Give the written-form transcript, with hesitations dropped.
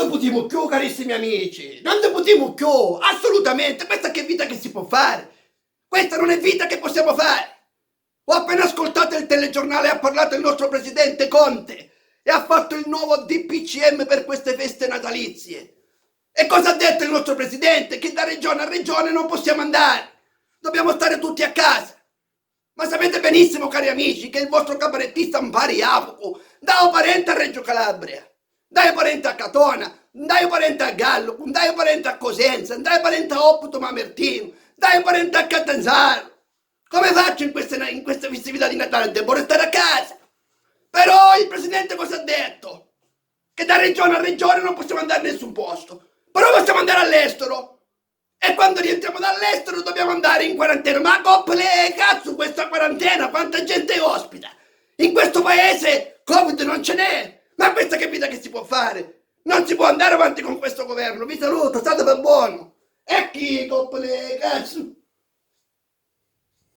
ne potremo più, carissimi amici, non ne potremo più, assolutamente, questa che vita che si può fare? Questa non è vita che possiamo fare. Ho appena ascoltato il telegiornale e ha parlato il nostro presidente Conte e ha fatto il nuovo DPCM per queste feste natalizie. E cosa ha detto il nostro presidente? Che da regione a regione non possiamo andare, dobbiamo stare tutti a casa. Ma sapete benissimo, cari amici, che il vostro cabarettista Mpari Jacopo dà parente a Reggio Calabria, dai parente a Catona, dai parente a Gallo, dai parente a Cosenza, dai parente a Opputo Mamertino, dai parente a Catanzaro. Come faccio in queste festività di Natale? Devo restare a casa. Però il presidente cosa ha detto? Che da regione a regione non possiamo andare in nessun posto, però possiamo andare all'estero. E quando rientriamo dall'estero dobbiamo andare in quarantena. Ma coppole, cazzo, questa quarantena, quanta gente ospita? In questo paese Covid non ce n'è. Ma questa che vita che si può fare? Non si può andare avanti con questo governo. Vi saluto, state per buono. E chi, coppole, cazzo?